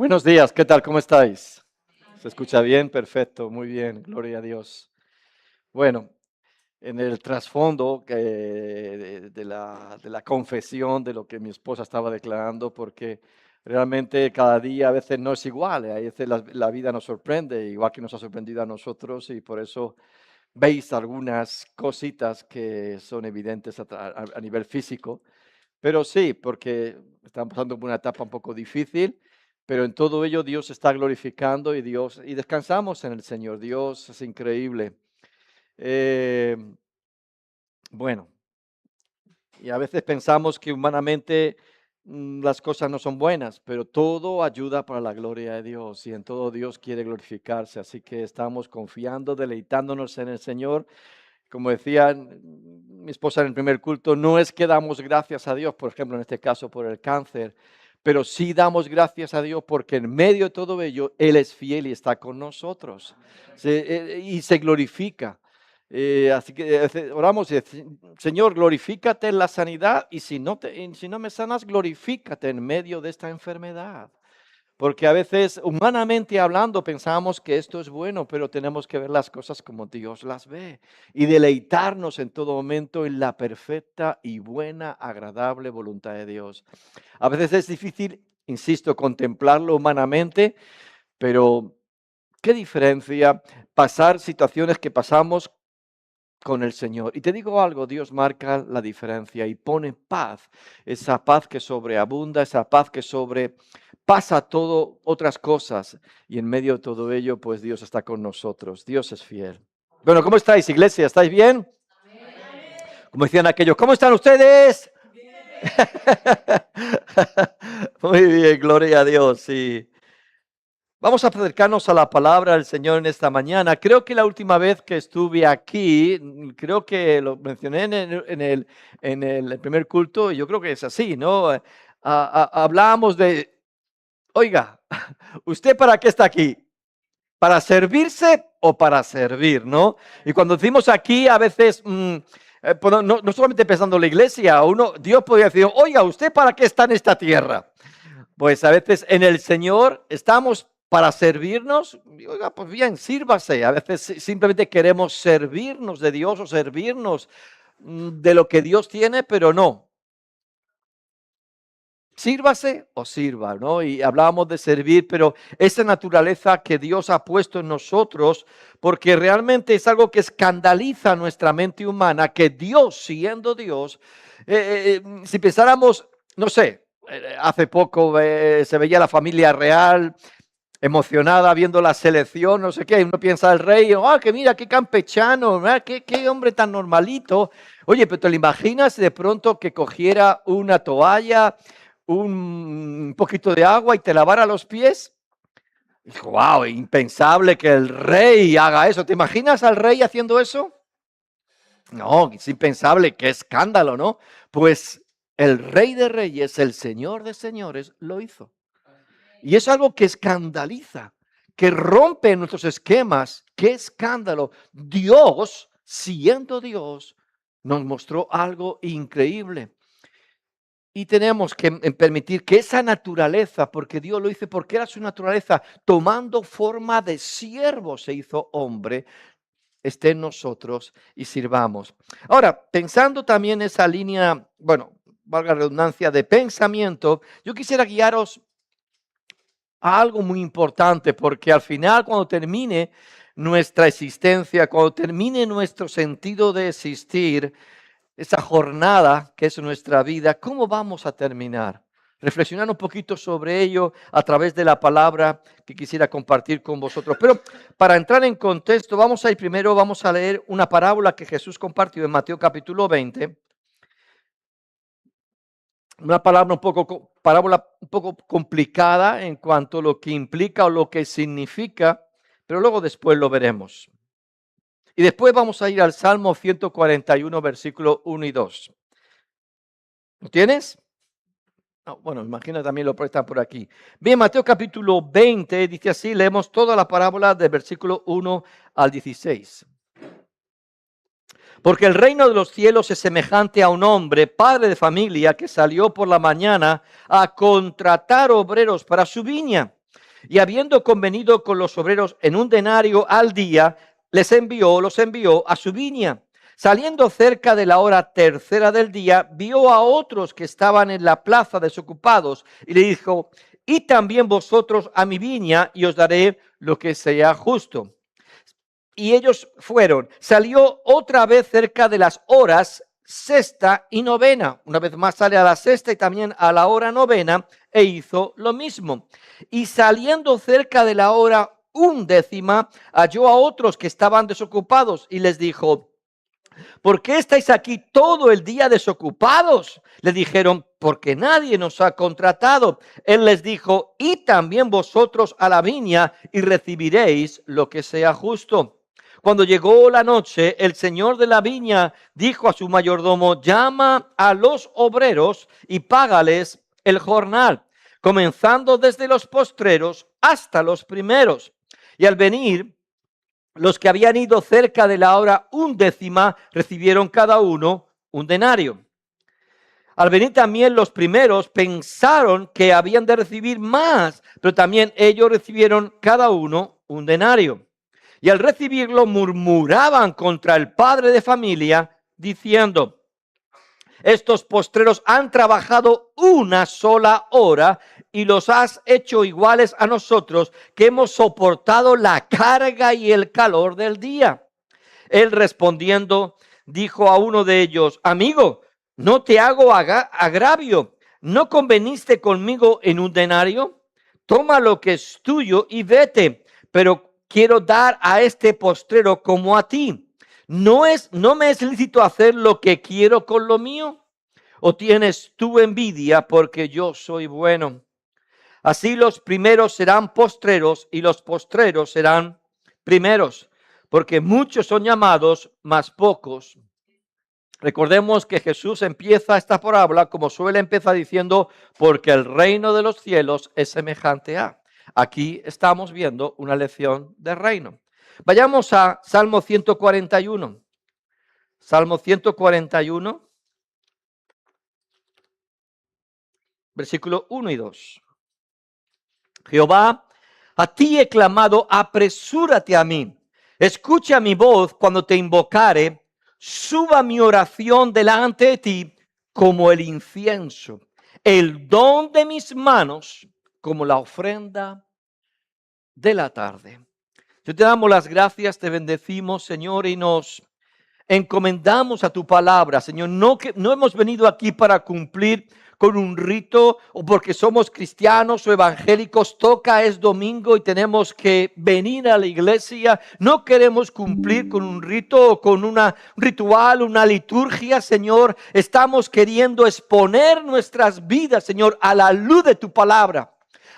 Buenos días, ¿qué tal? ¿Cómo estáis? ¿Se escucha bien? Perfecto, muy bien, gloria a Dios. Bueno, en el trasfondo de la confesión de lo que mi esposa estaba declarando, porque realmente cada día a veces no es igual, a veces la vida nos sorprende, igual que nos ha sorprendido a nosotros, y por eso veis algunas cositas que son evidentes a nivel físico. Pero sí, porque estamos pasando por una etapa un poco difícil, pero en todo ello Dios se está glorificando y descansamos en el Señor. Dios es increíble. Eh, bueno, y a veces pensamos que humanamente las cosas no son buenas, pero todo ayuda para la gloria de Dios y en todo Dios quiere glorificarse. Así que estamos confiando, deleitándonos en el Señor. Como decía mi esposa en el primer culto, no es que damos gracias a Dios, por ejemplo, en este caso por el cáncer, pero sí damos gracias a Dios porque en medio de todo ello, Él es fiel y está con nosotros y se glorifica. Así que oramos y decimos, Señor, glorifícate en la sanidad y si no me sanas, glorifícate en medio de esta enfermedad. Porque a veces, humanamente hablando, pensamos que esto es bueno, pero tenemos que ver las cosas como Dios las ve y deleitarnos en todo momento en la perfecta y buena, agradable voluntad de Dios. A veces es difícil, insisto, contemplarlo humanamente, pero qué diferencia pasar situaciones que pasamos con el Señor. Y te digo algo, Dios marca la diferencia y pone paz, esa paz que sobreabunda, esa paz que sobrepasa todo otras cosas. Y en medio de todo ello, pues Dios está con nosotros. Dios es fiel. Bueno, ¿cómo estáis, iglesia? ¿Estáis bien? Como decían aquellos, ¿cómo están ustedes? Muy bien, gloria a Dios, sí. Vamos a acercarnos a la palabra del Señor en esta mañana. Creo que la última vez que estuve aquí, creo que lo mencioné en el primer culto, y yo creo que es así, ¿no? Hablábamos de, oiga, ¿usted para qué está aquí? ¿Para servirse o para servir, no? Y cuando decimos aquí, a veces, pues no solamente pensando en la iglesia, Dios podría decir, oiga, ¿usted para qué está en esta tierra? Pues a veces en el Señor estamos para servirnos. Y oiga, pues bien, sírvase. A veces simplemente queremos servirnos de Dios o servirnos de lo que Dios tiene, pero no. Sírvase o sirva, ¿no? Y hablábamos de servir, pero esa naturaleza que Dios ha puesto en nosotros, porque realmente es algo que escandaliza nuestra mente humana, que Dios, siendo Dios, si pensáramos, no sé, hace poco se veía la familia real emocionada viendo la selección, no sé qué, y uno piensa el rey, que mira, qué campechano, qué hombre tan normalito. Oye, pero te lo imaginas de pronto que cogiera una toalla, un poquito de agua y te lavara los pies. Wow, impensable que el rey haga eso. ¿Te imaginas al rey haciendo eso? No, es impensable, qué escándalo, ¿no? Pues el rey de reyes, el señor de señores, lo hizo. Y es algo que escandaliza, que rompe nuestros esquemas. ¡Qué escándalo! Dios, siendo Dios, nos mostró algo increíble. Y tenemos que permitir que esa naturaleza, porque Dios lo hizo, porque era su naturaleza, tomando forma de siervo se hizo hombre, esté en nosotros y sirvamos. Ahora, pensando también esa línea, bueno, valga la redundancia, de pensamiento, yo quisiera guiaros a algo muy importante, porque al final, cuando termine nuestra existencia, cuando termine nuestro sentido de existir, esa jornada que es nuestra vida, ¿cómo vamos a terminar? Reflexionar un poquito sobre ello a través de la palabra que quisiera compartir con vosotros. Pero para entrar en contexto, vamos a leer una parábola que Jesús compartió en Mateo capítulo 20. Una parábola un poco complicada en cuanto a lo que implica o lo que significa, pero luego después lo veremos. Y después vamos a ir al Salmo 141, versículos 1 y 2. ¿Lo tienes? No, bueno, imagino también lo prestan por aquí. Bien, Mateo capítulo 20 dice así, leemos toda la parábola del versículo 1 al 16. Porque el reino de los cielos es semejante a un hombre, padre de familia, que salió por la mañana a contratar obreros para su viña. Y habiendo convenido con los obreros en 1 denario al día, los envió a su viña. Saliendo cerca de la hora tercera del día, vio a otros que estaban en la plaza desocupados y le dijo: y también vosotros a mi viña y os daré lo que sea justo. Y ellos fueron. Salió otra vez cerca de las horas sexta y novena. Una vez más sale a la sexta y también a la hora novena, e hizo lo mismo. Y saliendo cerca de la hora 11, halló a otros que estaban desocupados y les dijo: ¿por qué estáis aquí todo el día desocupados? Le dijeron: porque nadie nos ha contratado. Él les dijo: y también vosotros a la viña y recibiréis lo que sea justo. Cuando llegó la noche, el señor de la viña dijo a su mayordomo: llama a los obreros y págales el jornal, comenzando desde los postreros hasta los primeros. Y al venir, los que habían ido cerca de la hora 11 recibieron cada uno 1 denario. Al venir también los primeros, pensaron que habían de recibir más, pero también ellos recibieron cada uno 1 denario. Y al recibirlo murmuraban contra el padre de familia, diciendo: estos postreros han trabajado 1 sola hora y los has hecho iguales a nosotros, que hemos soportado la carga y el calor del día. Él respondiendo dijo a uno de ellos: amigo, no te hago agravio. ¿No conveniste conmigo en 1 denario? Toma lo que es tuyo y vete. Pero quiero dar a este postrero como a ti. ¿No me es lícito hacer lo que quiero con lo mío? ¿O tienes tú envidia porque yo soy bueno? Así los primeros serán postreros y los postreros serán primeros, porque muchos son llamados, mas pocos. Recordemos que Jesús empieza esta parábola, como suele empezar, diciendo: porque el reino de los cielos es semejante a. Aquí estamos viendo una lección de reino. Vayamos a Salmo 141. Salmo 141, versículo 1 y 2. Jehová, a ti he clamado, apresúrate a mí. Escucha mi voz cuando te invocare. Suba mi oración delante de ti como el incienso, el don de mis manos como la ofrenda de la tarde. Yo te damos las gracias, te bendecimos, Señor, y nos encomendamos a tu palabra, Señor. No hemos venido aquí para cumplir con un rito o porque somos cristianos o evangélicos. Toca, es domingo y tenemos que venir a la iglesia. No queremos cumplir con un rito o con un ritual, una liturgia, Señor. Estamos queriendo exponer nuestras vidas, Señor, a la luz de tu palabra.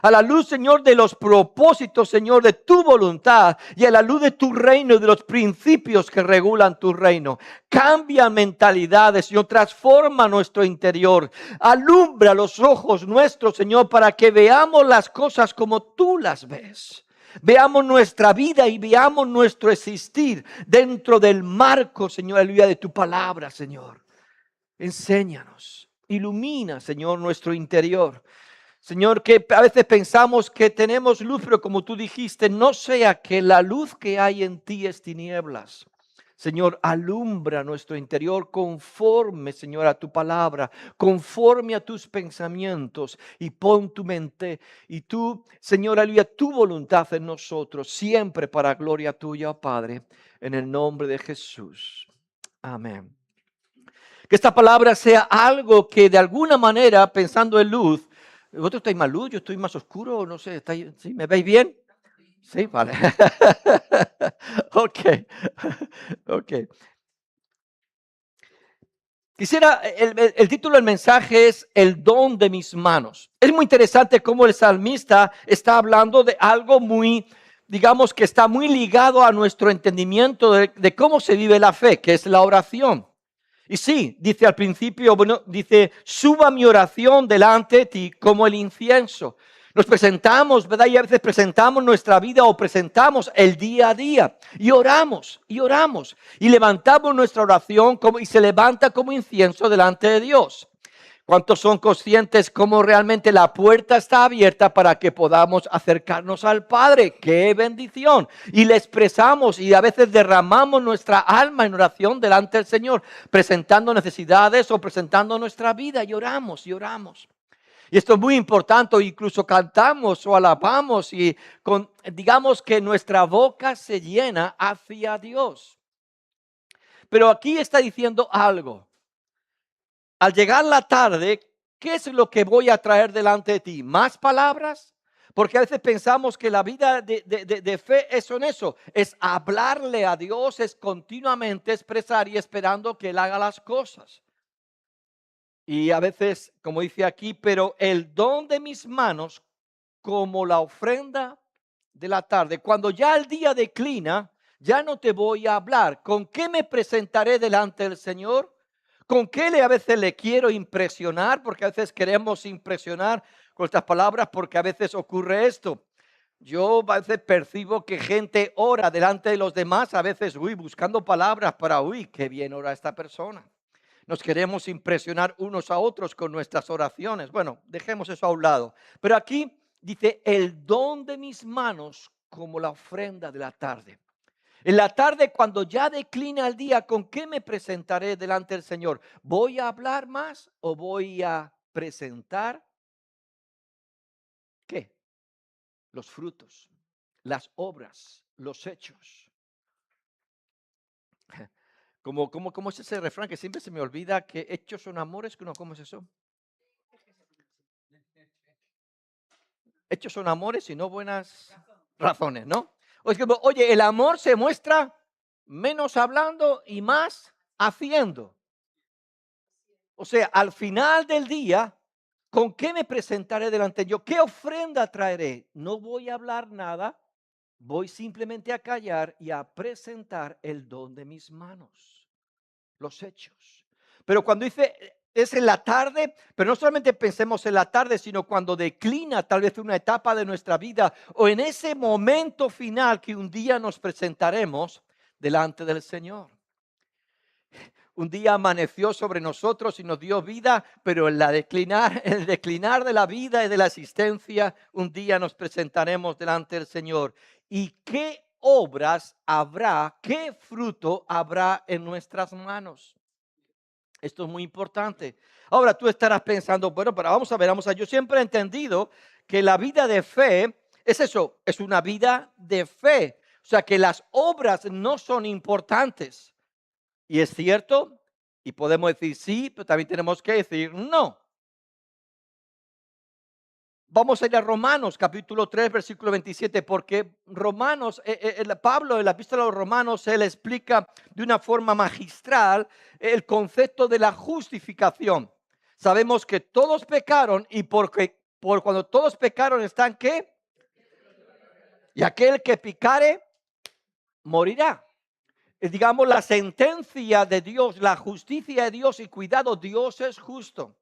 A la luz, Señor, de los propósitos, Señor, de tu voluntad, y a la luz de tu reino, de los principios que regulan tu reino. Cambia mentalidades, Señor, transforma nuestro interior. Alumbra los ojos nuestros, Señor, para que veamos las cosas como tú las ves. Veamos nuestra vida y veamos nuestro existir dentro del marco, Señor, aleluya, de tu palabra, Señor. Enséñanos, ilumina, Señor, nuestro interior. Señor, que a veces pensamos que tenemos luz, pero como tú dijiste, no sea que la luz que hay en ti es tinieblas. Señor, alumbra nuestro interior conforme, Señor, a tu palabra, conforme a tus pensamientos, y pon tu mente y tú, Señor, aleluya, tu voluntad en nosotros, siempre para gloria tuya, oh Padre, en el nombre de Jesús. Amén. Que esta palabra sea algo que de alguna manera, pensando en luz, ¿vosotros estáis más luz? ¿Yo estoy más oscuro? No sé, ¿sí? ¿Me veis bien? Sí, vale. Ok. Quisiera, el título del mensaje es El don de mis manos. Es muy interesante cómo el salmista está hablando de algo muy, digamos que está muy ligado a nuestro entendimiento de cómo se vive la fe, que es la oración. Y sí, dice al principio, dice: suba mi oración delante de ti como el incienso. Nos presentamos, ¿verdad? Y a veces presentamos nuestra vida o presentamos el día a día y oramos y levantamos nuestra oración y se levanta como incienso delante de Dios. ¿Cuántos son conscientes cómo realmente la puerta está abierta para que podamos acercarnos al Padre? ¡Qué bendición! Y le expresamos y a veces derramamos nuestra alma en oración delante del Señor, presentando necesidades o presentando nuestra vida y oramos y oramos. Y esto es muy importante, incluso cantamos o alabamos y digamos que nuestra boca se llena hacia Dios. Pero aquí está diciendo algo. Al llegar la tarde, ¿qué es lo que voy a traer delante de ti? ¿Más palabras? Porque a veces pensamos que la vida de fe es en eso, es hablarle a Dios, es continuamente expresar y esperando que Él haga las cosas. Y a veces, como dice aquí, pero el don de mis manos como la ofrenda de la tarde. Cuando ya el día declina, ya no te voy a hablar. ¿Con qué me presentaré delante del Señor? ¿Con qué a veces le quiero impresionar? Porque a veces queremos impresionar con estas palabras porque a veces ocurre esto. Yo a veces percibo que gente ora delante de los demás, a veces, buscando palabras para, qué bien ora esta persona. Nos queremos impresionar unos a otros con nuestras oraciones. Bueno, dejemos eso a un lado. Pero aquí dice, el don de mis manos como la ofrenda de la tarde. En la tarde, cuando ya declina el día, ¿con qué me presentaré delante del Señor? ¿Voy a hablar más o voy a presentar qué? Los frutos, las obras, los hechos. ¿Cómo es ese refrán que siempre se me olvida que hechos son amores? ¿Cómo es eso? Hechos son amores y no buenas razones, ¿no? Oye, el amor se muestra menos hablando y más haciendo. O sea, al final del día, ¿con qué me presentaré delante de Dios? ¿Qué ofrenda traeré? No voy a hablar nada, voy simplemente a callar y a presentar el don de mis manos, los hechos. Pero cuando dice es en la tarde, pero no solamente pensemos en la tarde, sino cuando declina tal vez una etapa de nuestra vida o en ese momento final que un día nos presentaremos delante del Señor. Un día amaneció sobre nosotros y nos dio vida, pero en el declinar de la vida y de la existencia, un día nos presentaremos delante del Señor. ¿Y qué obras habrá, qué fruto habrá en nuestras manos? Esto es muy importante. Ahora tú estarás pensando, bueno, pero vamos a ver, yo siempre he entendido que la vida de fe es eso, es una vida de fe. O sea, que las obras no son importantes. Y es cierto, y podemos decir sí, pero también tenemos que decir no. Vamos a ir a Romanos capítulo 3, versículo 27, porque Romanos, Pablo en la epístola a los Romanos, él explica de una forma magistral el concepto de la justificación. Sabemos que todos pecaron y por cuando todos pecaron están ¿qué? Y aquel que picare morirá. Digamos, la sentencia de Dios, la justicia de Dios y cuidado, Dios es justo.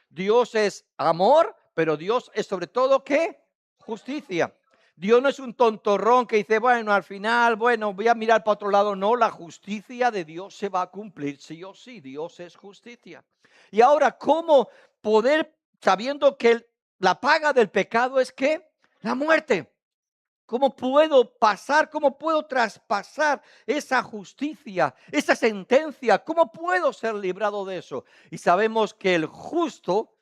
Dios es amor, pero Dios es sobre todo ¿qué? Justicia. Dios no es un tontorrón que dice, bueno, al final, bueno, voy a mirar para otro lado. No, la justicia de Dios se va a cumplir sí o sí. Dios es justicia. Y ahora, ¿cómo poder, sabiendo que la paga del pecado es ¿qué? La muerte? ¿Cómo puedo pasar? ¿Cómo puedo traspasar esa justicia, esa sentencia? ¿Cómo puedo ser librado de eso? Y sabemos que el justo,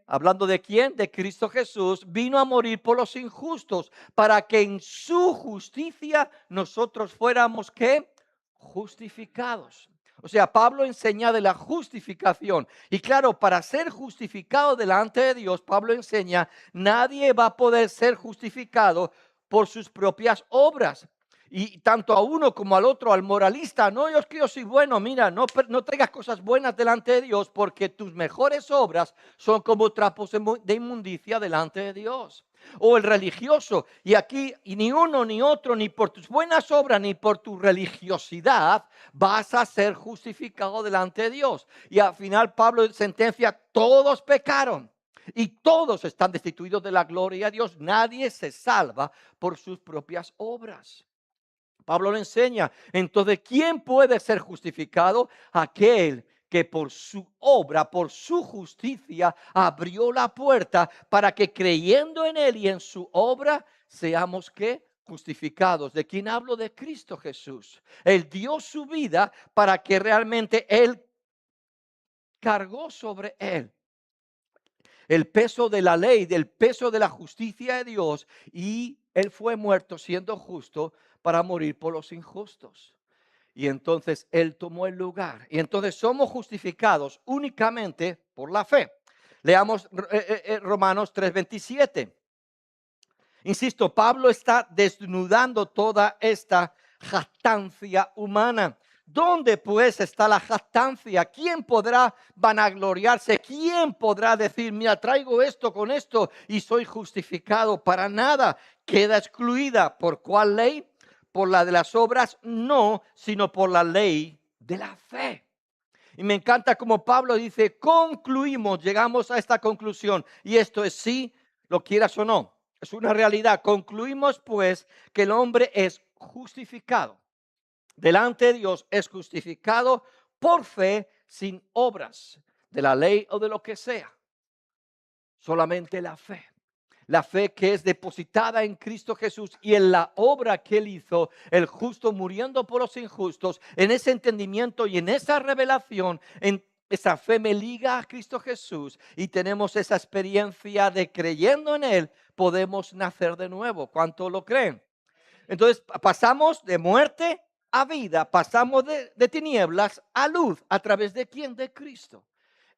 hablando de quién, de Cristo Jesús, vino a morir por los injustos para que en su justicia nosotros fuéramos ¿qué? Justificados. O sea, Pablo enseña de la justificación. Y claro, para ser justificado delante de Dios, Pablo enseña, nadie va a poder ser justificado por sus propias obras. Y tanto a uno como al otro, al moralista, no, yo es que yo soy bueno, mira, no traigas cosas buenas delante de Dios porque tus mejores obras son como trapos de inmundicia delante de Dios. O el religioso, y aquí y ni uno ni otro, ni por tus buenas obras, ni por tu religiosidad, vas a ser justificado delante de Dios. Y al final Pablo sentencia, todos pecaron. Y todos están destituidos de la gloria de Dios. Nadie se salva por sus propias obras. Pablo le enseña. Entonces, ¿quién puede ser justificado? Aquel que por su obra, por su justicia, abrió la puerta para que creyendo en Él y en su obra, seamos ¿qué? Justificados. ¿De quién hablo? De Cristo Jesús. Él dio su vida para que realmente Él cargó sobre Él el peso de la ley, del peso de la justicia de Dios, y Él fue muerto siendo justo para morir por los injustos. Y entonces Él tomó el lugar. Y entonces somos justificados únicamente por la fe. Leamos Romanos 3:27. Insisto, Pablo está desnudando toda esta jactancia humana. ¿Dónde pues está la jactancia? ¿Quién podrá vanagloriarse? ¿Quién podrá decir, mira, traigo esto con esto y soy justificado? Para nada. Queda excluida. ¿Por cuál ley? Por la de las obras, no, sino por la ley de la fe. Y me encanta como Pablo dice, concluimos, llegamos a esta conclusión. Y esto es sí, lo quieras o no. Es una realidad. Concluimos pues que el hombre es justificado. Delante de Dios es justificado por fe sin obras de la ley o de lo que sea. Solamente la fe. La fe que es depositada en Cristo Jesús y en la obra que Él hizo, el justo muriendo por los injustos, en ese entendimiento y en esa revelación, en esa fe me liga a Cristo Jesús y tenemos esa experiencia de creyendo en Él, podemos nacer de nuevo. ¿Cuánto lo creen? Entonces pasamos de muerte a vida, pasamos de tinieblas a luz. ¿A través de quién? De Cristo.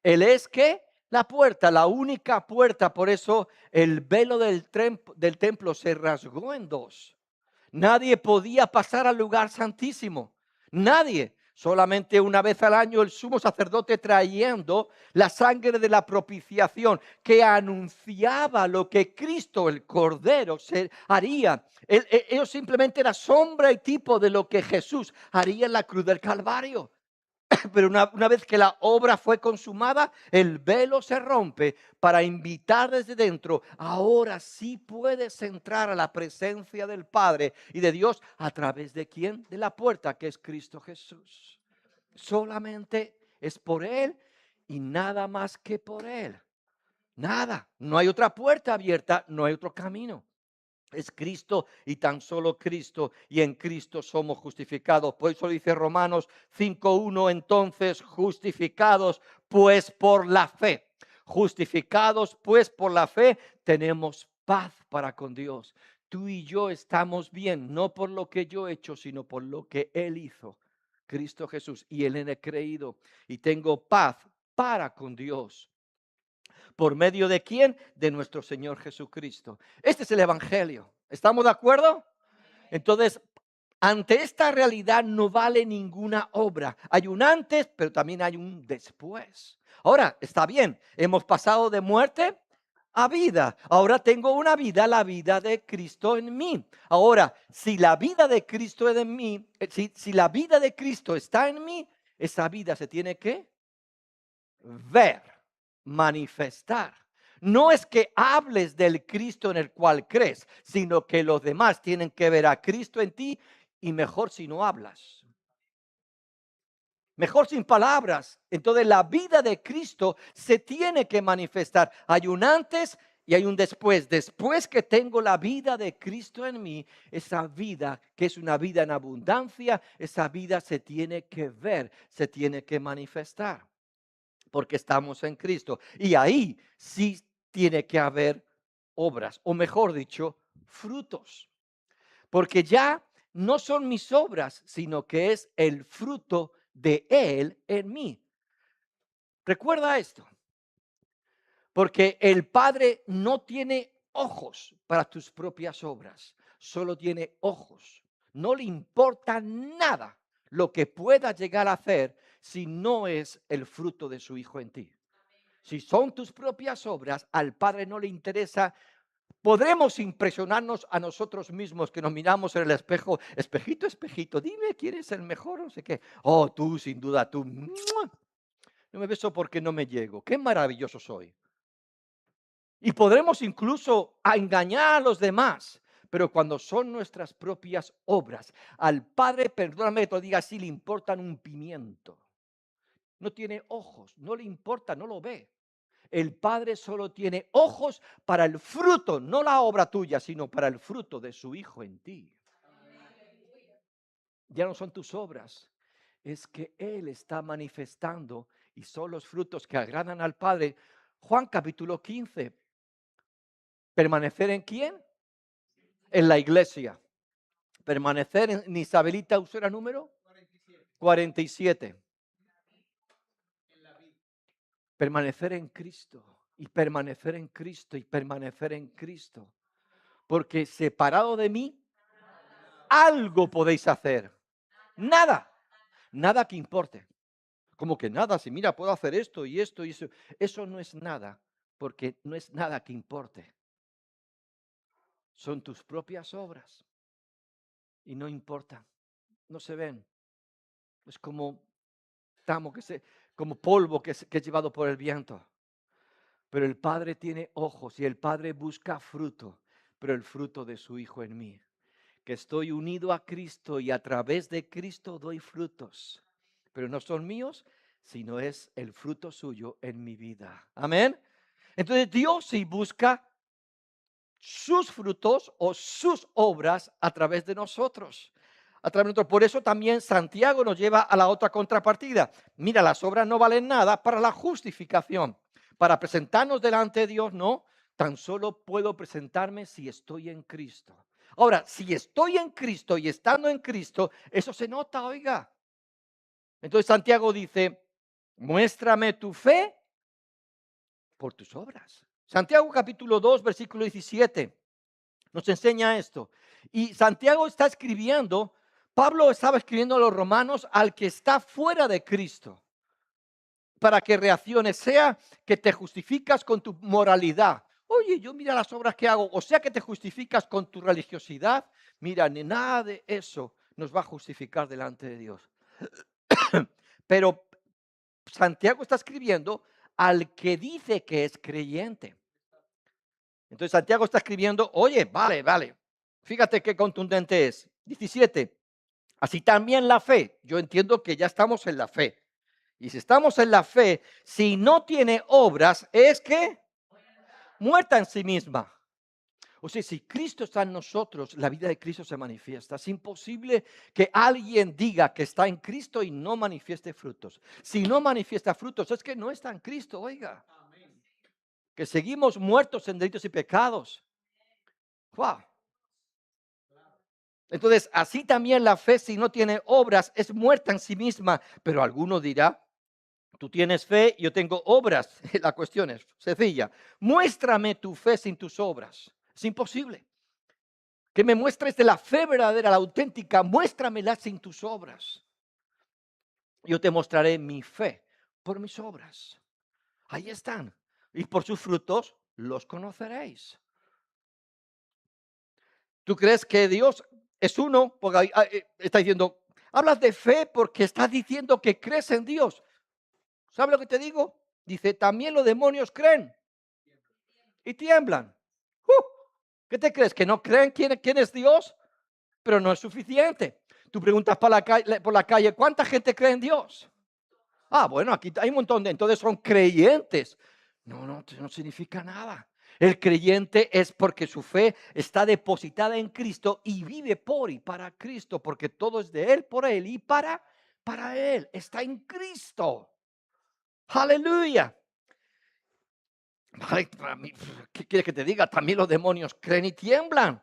Él es que la puerta, la única puerta. Por eso el velo del templo se rasgó en dos. Nadie podía pasar al lugar santísimo. Nadie. Solamente una vez al año el sumo sacerdote trayendo la sangre de la propiciación que anunciaba lo que Cristo, el Cordero, se haría. Ellos simplemente era sombra y tipo de lo que Jesús haría en la cruz del Calvario. Pero una vez que la obra fue consumada, el velo se rompe para invitar desde dentro. Ahora sí puedes entrar a la presencia del Padre y de Dios a través de quién? De la puerta que es Cristo Jesús. Solamente es por Él y nada más que por Él. Nada, no hay otra puerta abierta, no hay otro camino. Es Cristo y tan solo Cristo, y en Cristo somos justificados. Por eso dice Romanos 5:1, entonces justificados pues por la fe. Justificados pues por la fe, tenemos paz para con Dios. Tú y yo estamos bien, no por lo que yo he hecho, sino por lo que Él hizo. Cristo Jesús, y Él en Él he creído, y tengo paz para con Dios. ¿Por medio de quién? De nuestro Señor Jesucristo. Este es el Evangelio. ¿Estamos de acuerdo? Entonces, ante esta realidad no vale ninguna obra. Hay un antes, pero también hay un después. Ahora, está bien, hemos pasado de muerte a vida. Ahora tengo una vida, la vida de Cristo en mí. Ahora, si la vida de Cristo es en mí, si la vida de Cristo está en mí, esa vida se tiene que ver, manifestar. No es que hables del Cristo en el cual crees, sino que los demás tienen que ver a Cristo en ti, y mejor si no hablas. Mejor sin palabras. Entonces la vida de Cristo se tiene que manifestar. Hay un antes y hay un después. Después que tengo la vida de Cristo en mí, esa vida que es una vida en abundancia, esa vida se tiene que ver, se tiene que manifestar. Porque estamos en Cristo. Y ahí sí tiene que haber obras, o mejor dicho, frutos. Porque ya no son mis obras, sino que es el fruto de Él en mí. Recuerda esto, porque el Padre no tiene ojos para tus propias obras, solo tiene ojos. No le importa nada lo que pueda llegar a hacer si no es el fruto de su Hijo en ti. Si son tus propias obras, al Padre no le interesa. Podremos impresionarnos a nosotros mismos que nos miramos en el espejo. Espejito, espejito, dime quién es el mejor, no sé qué. Oh, tú, sin duda, tú. ¡Mua! No me beso porque no me llego. Qué maravilloso soy. Y podremos incluso engañar a los demás. Pero cuando son nuestras propias obras, al Padre, perdóname que te lo diga así, le importan un pimiento. no tiene ojos, no le importa, no lo ve. El Padre solo tiene ojos para el fruto, no la obra tuya, sino para el fruto de su Hijo en ti. Ya no son tus obras, es que Él está manifestando y son los frutos que agradan al Padre. Juan capítulo 15. ¿Permanecer en quién? En la iglesia. Permanecer en Isabelita, ¿usted era número? 47. Permanecer en Cristo y permanecer en Cristo y permanecer en Cristo. Porque separado de mí, algo podéis hacer. Nada, nada que importe. Como que nada, si mira, puedo hacer esto y esto y eso. Eso no es nada, porque no es nada que importe. Son tus propias obras y no importa, no se ven. Es como tamo como polvo que es llevado por el viento. Pero el Padre tiene ojos y el Padre busca fruto, pero el fruto de su Hijo en mí. Que estoy unido a Cristo y a través de Cristo doy frutos, pero no son míos, sino es el fruto suyo en mi vida. Amén. Entonces Dios sí busca sus frutos o sus obras a través de nosotros. A través de nosotros. Por eso también Santiago nos lleva a la otra contrapartida. Mira, las obras no valen nada para la justificación. Para presentarnos delante de Dios, no. Tan solo puedo presentarme si estoy en Cristo. Ahora, si estoy en Cristo y estando en Cristo, eso se nota, oiga. Entonces Santiago dice, muéstrame tu fe por tus obras. Santiago capítulo 2, versículo 17. Nos enseña esto. Y Santiago está escribiendo, Pablo estaba escribiendo a los romanos al que está fuera de Cristo, para que reacciones, sea que te justificas con tu moralidad. Oye, yo mira las obras que hago, o sea que te justificas con tu religiosidad. Mira, ni nada de eso nos va a justificar delante de Dios. Pero Santiago está escribiendo al que dice que es creyente. Entonces Santiago está escribiendo, oye, vale. Fíjate qué contundente es. 17. Así también la fe. Yo entiendo que ya estamos en la fe. Y si estamos en la fe, si no tiene obras, es que muerta en sí misma. O sea, si Cristo está en nosotros, la vida de Cristo se manifiesta. Es imposible que alguien diga que está en Cristo y no manifieste frutos. Si no manifiesta frutos, es que no está en Cristo, oiga. Que seguimos muertos en delitos y pecados. Wow. Entonces, así también la fe, si no tiene obras, es muerta en sí misma. Pero alguno dirá, tú tienes fe, yo tengo obras. La cuestión es sencilla. Muéstrame tu fe sin tus obras. Es imposible. Que me muestres de la fe verdadera, la auténtica, muéstramela sin tus obras. Yo te mostraré mi fe por mis obras. Ahí están. Y por sus frutos los conoceréis. ¿Tú crees que Dios es uno? Porque está diciendo, hablas de fe porque estás diciendo que crees en Dios. ¿Sabes lo que te digo? Dice, también los demonios creen y tiemblan. ¡Uh! ¿Qué te crees? ¿Que no creen quién es Dios? Pero no es suficiente. Tú preguntas por la calle, ¿cuánta gente cree en Dios? Ah, bueno, aquí hay un montón entonces son creyentes. No significa nada. El creyente es porque su fe está depositada en Cristo y vive por y para Cristo, porque todo es de Él, por Él y para Él. Está en Cristo. Aleluya. Vale, ¿qué quieres que te diga? También los demonios creen y tiemblan.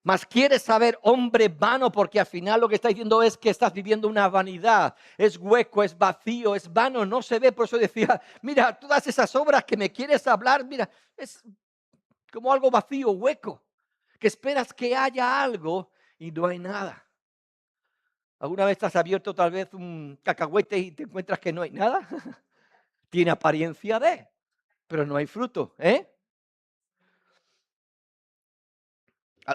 Mas quieres saber, hombre vano, porque al final lo que está diciendo es que estás viviendo una vanidad. Es hueco, es vacío, es vano, no se ve. Por eso decía, mira, todas esas obras que me quieres hablar, mira, es como algo vacío, hueco. Que esperas que haya algo y no hay nada. ¿Alguna vez has abierto tal vez un cacahuete y te encuentras que no hay nada? Tiene apariencia de, pero no hay fruto, ¿eh?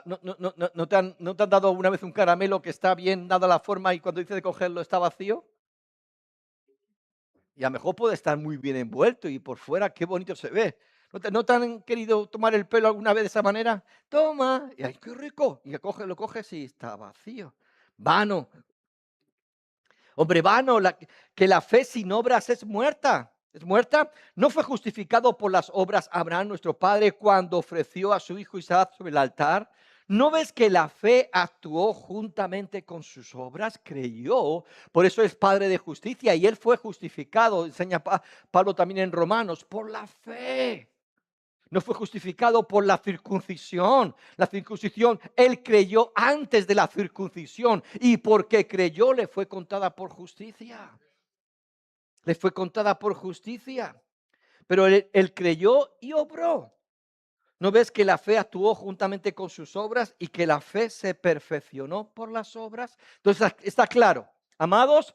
¿No te han dado alguna vez un caramelo que está bien dada la forma y cuando dice de cogerlo está vacío? Y a lo mejor puede estar muy bien envuelto y por fuera qué bonito se ve. ¿No te han querido tomar el pelo alguna vez de esa manera? Toma, y ay, qué rico. Y lo coges y está vacío, vano. Hombre vano, que la fe sin obras es muerta. ¿Es muerta? ¿No fue justificado por las obras Abraham, nuestro padre, cuando ofreció a su hijo Isaac sobre el altar? ¿No ves que la fe actuó juntamente con sus obras? Creyó, por eso es padre de justicia y él fue justificado, enseña Pablo también en Romanos, por la fe. No fue justificado por la circuncisión. La circuncisión, él creyó antes de la circuncisión y porque creyó le fue contada por justicia. Le fue contada por justicia. Pero él creyó y obró. ¿No ves que la fe actuó juntamente con sus obras y que la fe se perfeccionó por las obras? Entonces está claro, amados,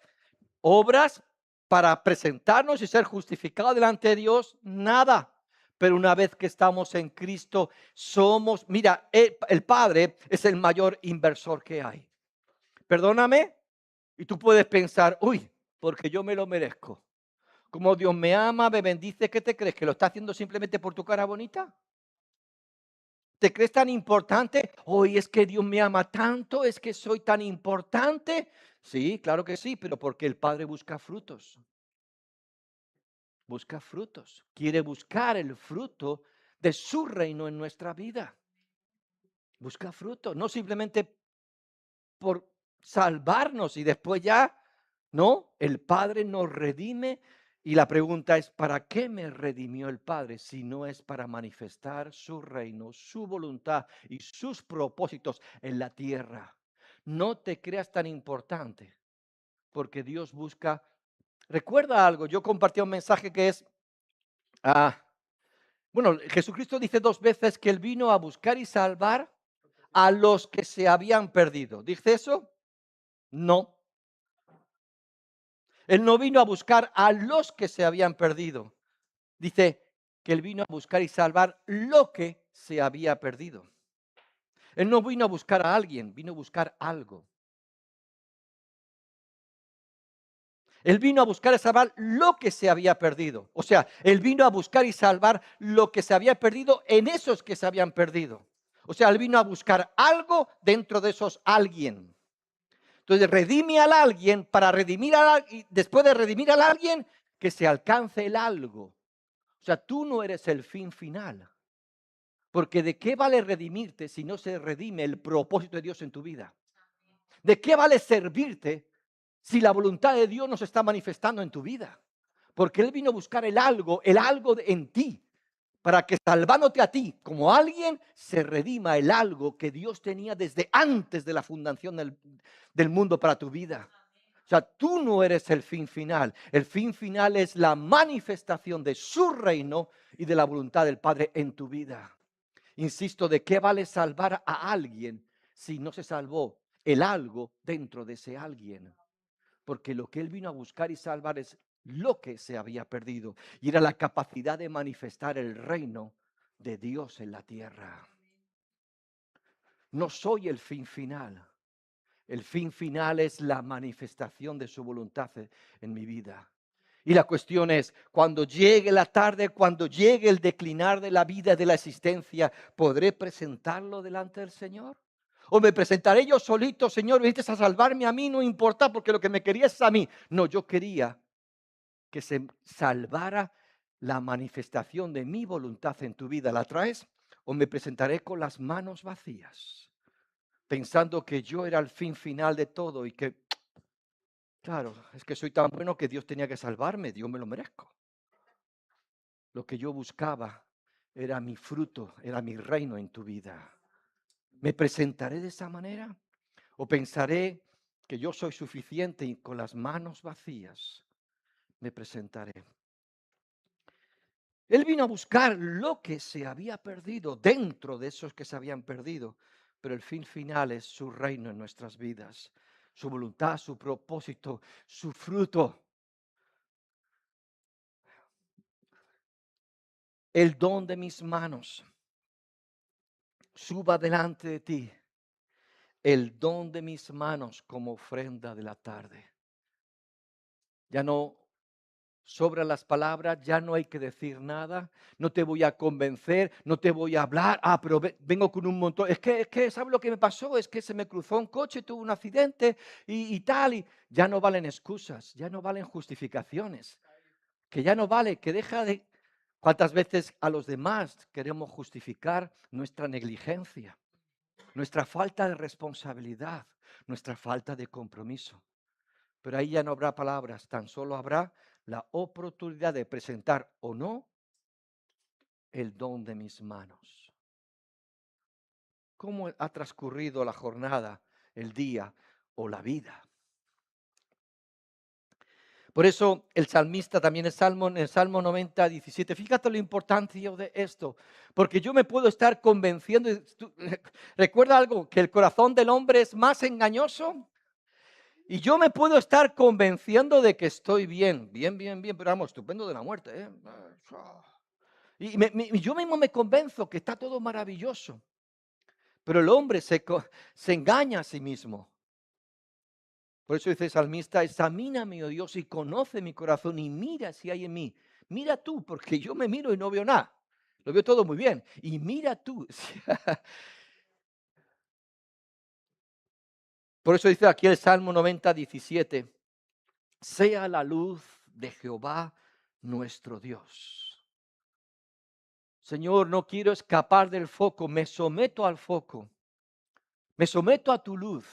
obras para presentarnos y ser justificados delante de Dios, nada. Pero una vez que estamos en Cristo, somos, mira, el Padre es el mayor inversor que hay. Perdóname, y tú puedes pensar, uy, porque yo me lo merezco. Como Dios me ama, me bendice, ¿qué te crees? ¿Que lo está haciendo simplemente por tu cara bonita? ¿Te crees tan importante? Hoy es que Dios me ama tanto, es que soy tan importante. Sí, claro que sí, pero porque el Padre busca frutos. Busca frutos. Quiere buscar el fruto de su reino en nuestra vida. Busca fruto, no simplemente por salvarnos y después ya, no, el Padre nos redime y la pregunta es, ¿para qué me redimió el Padre si no es para manifestar su reino, su voluntad y sus propósitos en la tierra? No te creas tan importante porque Dios busca. Recuerda algo, yo compartí un mensaje que es, ah, bueno, Jesucristo dice 2 veces que él vino a buscar y salvar a los que se habían perdido. ¿Dice eso? No. Él no vino a buscar a los que se habían perdido. Dice que él vino a buscar y salvar lo que se había perdido. Él no vino a buscar a alguien, vino a buscar algo. Él vino a buscar y salvar lo que se había perdido. O sea, él vino a buscar y salvar lo que se había perdido en esos que se habían perdido. O sea, él vino a buscar algo dentro de esos alguien. Entonces, redime al alguien para redimir al alguien, después de redimir al alguien, que se alcance el algo. O sea, tú no eres el fin final. Porque ¿de qué vale redimirte si no se redime el propósito de Dios en tu vida? ¿De qué vale servirte si la voluntad de Dios no se está manifestando en tu vida? Porque Él vino a buscar el algo en ti, para que salvándote a ti como alguien, se redima el algo que Dios tenía desde antes de la fundación del mundo para tu vida. O sea, tú no eres el fin final. El fin final es la manifestación de su reino y de la voluntad del Padre en tu vida. Insisto, ¿de qué vale salvar a alguien si no se salvó el algo dentro de ese alguien? Porque lo que él vino a buscar y salvar es lo que se había perdido y era la capacidad de manifestar el reino de Dios en la tierra. No soy el fin final. El fin final es la manifestación de su voluntad en mi vida. Y la cuestión es, cuando llegue la tarde, cuando llegue el declinar de la vida, de la existencia, ¿podré presentarlo delante del Señor? ¿O me presentaré yo solito, Señor, viniste a salvarme a mí? No importa, porque lo que me querías es a mí. No, yo quería que se salvara la manifestación de mi voluntad en tu vida. ¿La traes? ¿O me presentaré con las manos vacías, pensando que yo era el fin final de todo y que, claro, es que soy tan bueno que Dios tenía que salvarme, Dios me lo merezco? Lo que yo buscaba era mi fruto, era mi reino en tu vida. ¿Me presentaré de esa manera? ¿O pensaré que yo soy suficiente y con las manos vacías me presentaré? Él vino a buscar lo que se había perdido dentro de esos que se habían perdido, pero el fin final es su reino en nuestras vidas, su voluntad, su propósito, su fruto. El don de mis manos suba delante de ti, el don de mis manos como ofrenda de la tarde. Ya no Sobran las palabras, ya no hay que decir nada, no te voy a convencer, no te voy a hablar. Pero vengo con un montón. ¿Sabes lo que me pasó? Es que se me cruzó un coche, tuve un accidente y tal. Y ya no valen excusas, ya no valen justificaciones. Que ya no vale, que deja de... ¿Cuántas veces a los demás queremos justificar nuestra negligencia, nuestra falta de responsabilidad, nuestra falta de compromiso? Pero ahí ya no habrá palabras, tan solo habrá la oportunidad de presentar o no el don de mis manos. ¿Cómo ha transcurrido la jornada, el día o la vida? Por eso el salmista también en el Salmo 90, 17, fíjate la importancia de esto, porque yo me puedo estar convenciendo. Recuerda algo, que el corazón del hombre es más engañoso. Y yo me puedo estar convenciendo de que estoy bien, pero vamos, estupendo de la muerte, ¿eh? Y yo mismo me convenzo que está todo maravilloso, pero el hombre se engaña a sí mismo. Por eso dice el salmista, examíname, oh Dios, y conoce mi corazón y mira si hay en mí. Mira tú, porque yo me miro y no veo nada. Lo veo todo muy bien. Y mira tú. Por eso dice aquí el Salmo 90, 17, sea la luz de Jehová nuestro Dios. Señor, no quiero escapar del foco, me someto al foco, me someto a tu luz.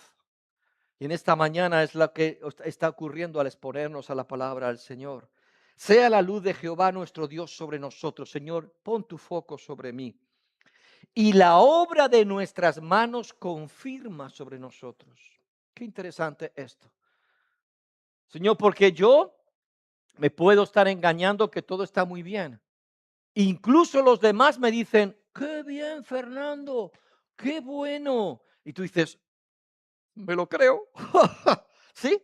Y en esta mañana es lo que está ocurriendo al exponernos a la palabra del Señor. Sea la luz de Jehová nuestro Dios sobre nosotros. Señor, pon tu foco sobre mí. Y la obra de nuestras manos confirma sobre nosotros. Qué interesante esto. Señor, porque yo me puedo estar engañando que todo está muy bien. Incluso los demás me dicen, qué bien, Fernando, qué bueno. Y tú dices, me lo creo. ¿Sí?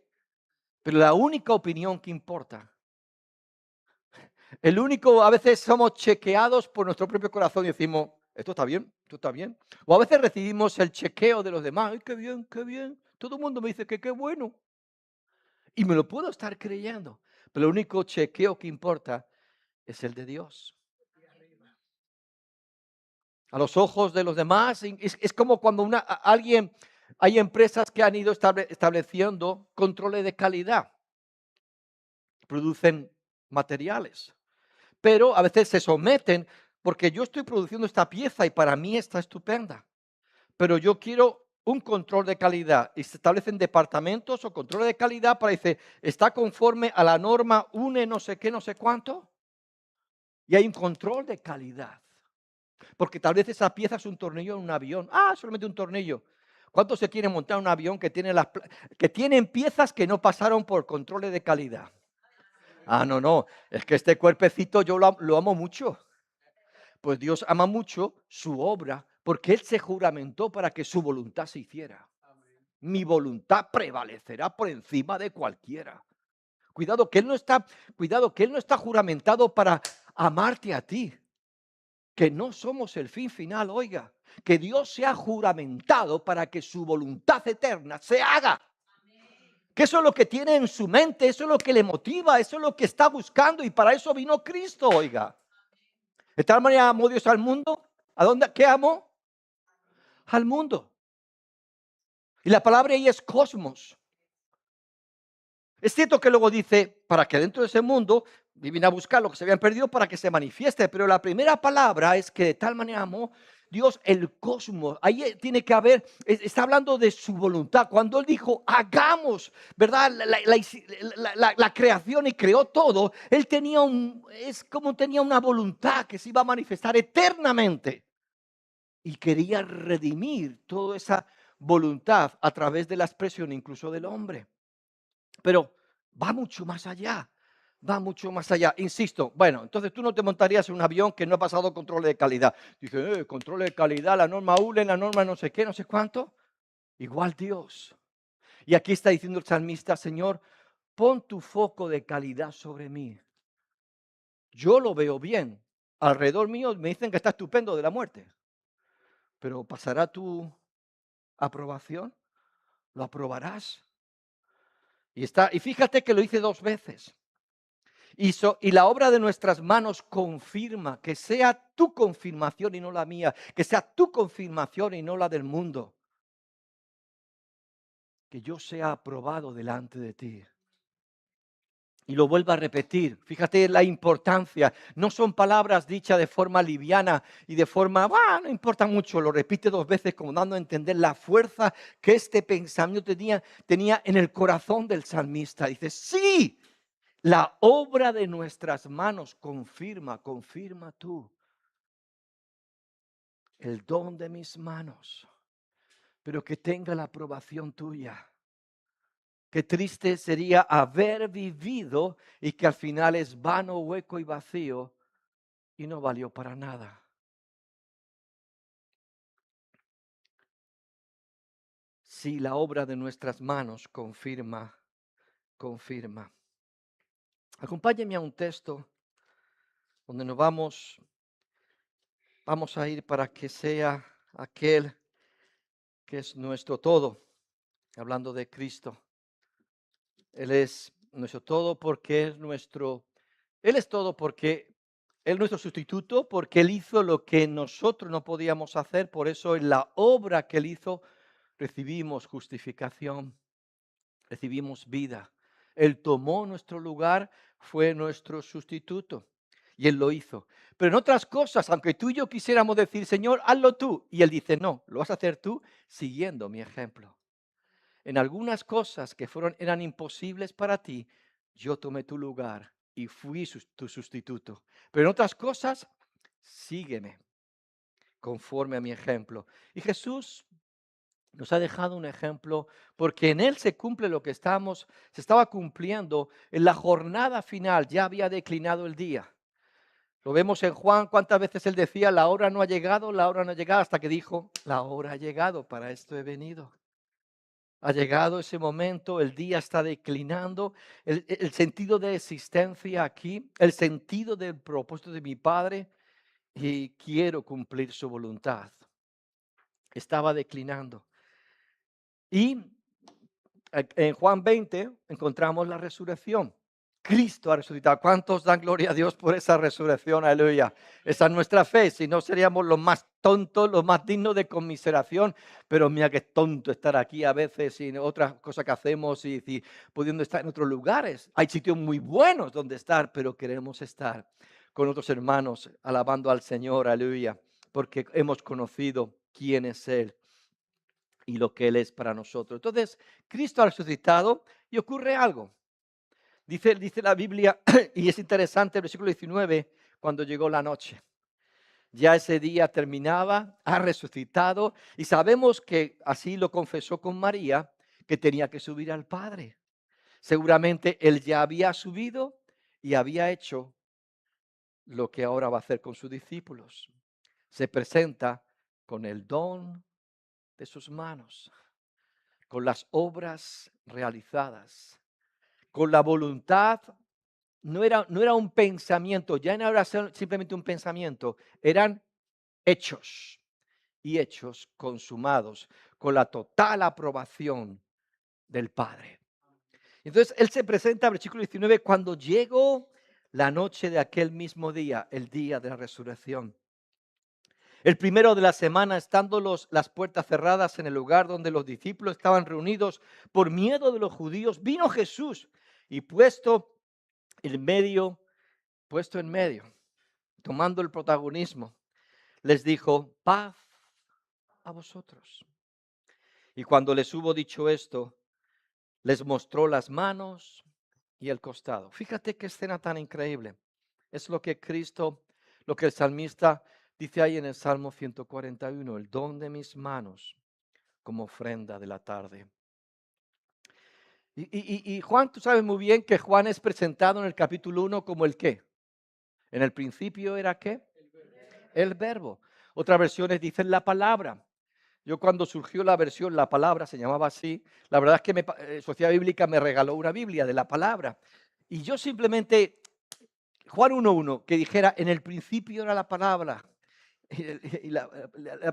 Pero la única opinión que importa, a veces somos chequeados por nuestro propio corazón y decimos, esto está bien, esto está bien. O a veces recibimos el chequeo de los demás, ay, qué bien, qué bien. Todo el mundo me dice que qué bueno. Y me lo puedo estar creyendo. Pero el único chequeo que importa es el de Dios. A los ojos de los demás, es como cuando alguien, hay empresas que han ido estableciendo controles de calidad, producen materiales, pero a veces se someten porque yo estoy produciendo esta pieza y para mí está estupenda, pero yo quiero un control de calidad y se establecen departamentos o control de calidad para decir, está conforme a la norma UNE no sé qué, no sé cuánto, y hay un control de calidad. Porque tal vez esa pieza es un tornillo en un avión. Solamente un tornillo. ¿Cuántos se quieren montar un avión que tienen piezas que no pasaron por controles de calidad? No. Es que este cuerpecito yo lo amo mucho. Pues Dios ama mucho su obra porque Él se juramentó para que su voluntad se hiciera. Mi voluntad prevalecerá por encima de cualquiera. Cuidado que Él no está juramentado para amarte a ti. Que no somos el fin final, oiga, que Dios se ha juramentado para que su voluntad eterna se haga. Que eso es lo que tiene en su mente, eso es lo que le motiva, eso es lo que está buscando y para eso vino Cristo, oiga. De tal manera amó Dios al mundo. ¿A dónde? ¿Qué amó? Al mundo. Y la palabra ahí es cosmos. Es cierto que luego dice, para que dentro de ese mundo vienen a buscar lo que se habían perdido para que se manifieste, pero la primera palabra es que de tal manera amó Dios el cosmos. Ahí tiene que haber, está hablando de su voluntad. Cuando Él dijo, hagamos, ¿verdad? La creación y creó todo, Él tenía tenía una voluntad que se iba a manifestar eternamente. Y quería redimir toda esa voluntad a través de la expresión incluso del hombre. Pero va mucho más allá, va mucho más allá. Insisto, bueno, entonces tú no te montarías en un avión que no ha pasado control de calidad. Dice, control de calidad, la norma ULE, la norma no sé qué, no sé cuánto. Igual Dios. Y aquí está diciendo el salmista, Señor, pon tu foco de calidad sobre mí. Yo lo veo bien. Alrededor mío me dicen que está estupendo de la muerte. Pero ¿pasará tu aprobación? ¿Lo aprobarás? Y fíjate que lo hice 2 veces. Y la obra de nuestras manos confirma, que sea tu confirmación y no la mía, que sea tu confirmación y no la del mundo. Que yo sea aprobado delante de ti. Y lo vuelvo a repetir, fíjate la importancia, no son palabras dichas de forma liviana y de forma, no importa mucho, lo repite 2 veces como dando a entender la fuerza que este pensamiento tenía en el corazón del salmista. Dice, sí, la obra de nuestras manos confirma tú el don de mis manos, pero que tenga la aprobación tuya. Qué triste sería haber vivido y que al final es vano, hueco y vacío y no valió para nada. Si la obra de nuestras manos confirma. Acompáñenme a un texto donde nos vamos a ir para que sea aquel que es nuestro todo, hablando de Cristo. Él es nuestro todo porque Él es todo porque Él es nuestro sustituto, porque Él hizo lo que nosotros no podíamos hacer, por eso en la obra que Él hizo recibimos justificación, recibimos vida. Él tomó nuestro lugar, fue nuestro sustituto y Él lo hizo. Pero en otras cosas, aunque tú y yo quisiéramos decir, Señor, hazlo tú, y Él dice, no, lo vas a hacer tú siguiendo mi ejemplo. En algunas cosas que eran imposibles para ti, yo tomé tu lugar y fui tu sustituto. Pero en otras cosas, sígueme conforme a mi ejemplo. Y Jesús nos ha dejado un ejemplo porque en Él se cumple lo que se estaba cumpliendo. En la jornada final ya había declinado el día. Lo vemos en Juan, cuántas veces Él decía, la hora no ha llegado, la hora no ha llegado, hasta que dijo, la hora ha llegado, para esto he venido. Ha llegado ese momento, el día está declinando, el sentido de existencia aquí, el sentido del propósito de mi Padre, y quiero cumplir su voluntad. Estaba declinando. Y en Juan 20 encontramos la resurrección. Cristo ha resucitado. ¿Cuántos dan gloria a Dios por esa resurrección? Aleluya. Esa es nuestra fe. Si no, seríamos los más tontos, los más dignos de conmiseración. Pero mira que tonto estar aquí a veces y otras cosas que hacemos y pudiendo estar en otros lugares. Hay sitios muy buenos donde estar, pero queremos estar con otros hermanos alabando al Señor. Aleluya. Porque hemos conocido quién es Él y lo que Él es para nosotros. Entonces, Cristo ha resucitado y ocurre algo. Dice la Biblia, y es interesante el versículo 19, cuando llegó la noche. Ya ese día terminaba, ha resucitado, y sabemos que así lo confesó con María, que tenía que subir al Padre. Seguramente Él ya había subido y había hecho lo que ahora va a hacer con sus discípulos. Se presenta con el don de sus manos, con las obras realizadas, con la voluntad. No era un pensamiento, ya no era simplemente un pensamiento, eran hechos y hechos consumados con la total aprobación del Padre. Entonces Él se presenta, versículo 19, cuando llegó la noche de aquel mismo día, el día de la resurrección. El primero de la semana, estando las puertas cerradas en el lugar donde los discípulos estaban reunidos por miedo de los judíos, vino Jesús y puesto en medio, tomando el protagonismo, les dijo, paz a vosotros. Y cuando les hubo dicho esto, les mostró las manos y el costado. Fíjate qué escena tan increíble. Es lo que lo que el salmista dice ahí en el Salmo 141, el don de mis manos como ofrenda de la tarde. Y Juan, tú sabes muy bien que Juan es presentado en el capítulo 1 como el qué. En el principio era qué. El verbo. Otras versiones dicen la palabra. Yo cuando surgió la versión, la palabra se llamaba así, la verdad es que Sociedad Bíblica me regaló una Biblia de la palabra. Y yo simplemente, Juan 1:1, que dijera, en el principio era la palabra. Y la